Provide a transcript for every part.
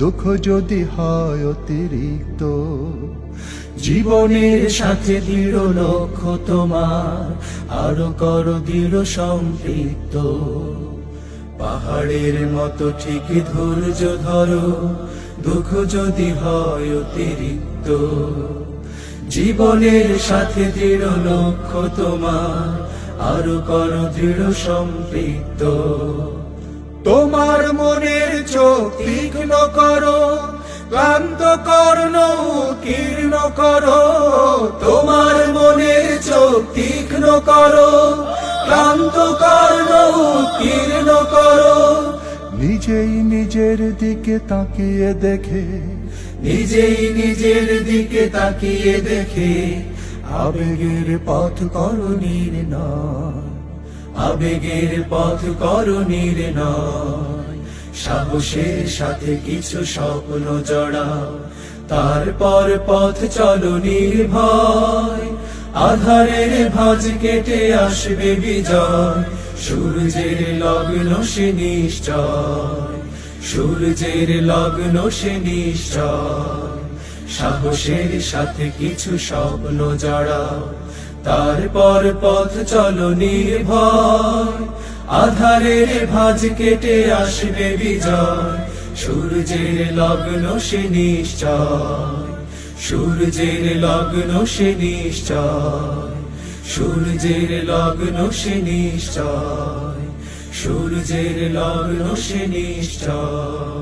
দুঃখ যদি হয় অতিরিক্ত। জীবনের সাথে দৃঢ় লক্ষ্য তোমার, আরো করো দৃঢ় সম্পৃক্ত। পাহাড়ের মতো ঠিক ধৈর্য ধরো, দুঃখ যদি হয় অতিরিক্ত। জীবনের সাথে দৃঢ় লক্ষ্য তোমার, আরো করো দৃঢ় সম্পৃক্ত। তোমার মনের চোখ তীক্ষ্ণ করো, ক্লান্ত কর্ণ কীর্ণ করো। তোমার মনের চোখ তীক্ষ্ণ করো, ক্লান্ত কর্ণ কীর্ণ করো। নিজেই নিজের দিকে তাকিয়ে দেখে, নিজেই নিজের দিকে তাকিয়ে দেখে, আবেগের পথ করো নির্ণয়, আবেগের পথ করো নির্ণয়। সাহসের সাথে কিছু স্বপ্ন জড়াও, তারপর পথ চলো নির্ভয়। আধারের ভাঁজ কেটে আসবে বিজয়, সূর্যের লগ্ন সে নিশ্চয়, সূর্যের লগ্ন সে নিশ্চয়। সাহসের সাথে কিছু স্বপ্ন জড়াও, তারপর পথ চলো নির্ভয়। আধারের ভাঁজ কেটে আসবে বিজয়, সূর্যের লগ্ন সে নিশ্চয়, সূর্যের লগ্ন সে নিশ্চয়, সূর্যের লগ্ন সে নিশ্চয়, সূর্যের লগ্ন সে নিশ্চয়।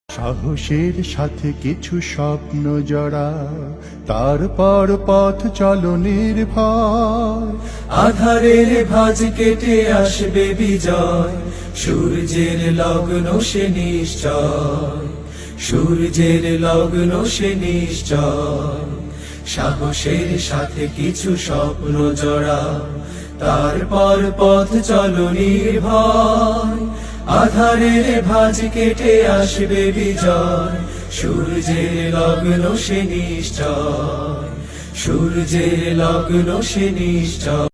সাহসের সাথে কিছু স্বপ্ন জড়া, তারপর পথ চলো নির্ভয়। আধারের ভাঁজ কেটে আসবে বিজয়, সূর্যের লগ্ন সে নিশ্চয়, সূর্যের লগ্ন সে নিশ্চয়। সাহসের সাথে কিছু স্বপ্ন জড়া, তারপর পথ চলো নির্ভয়। আধারের ভাঁজ কেটে আসবে বিজয়, সূর্যের লগ্ন সে নিশ্চয়, সূর্যের লগ্ন সে নিশ্চয়।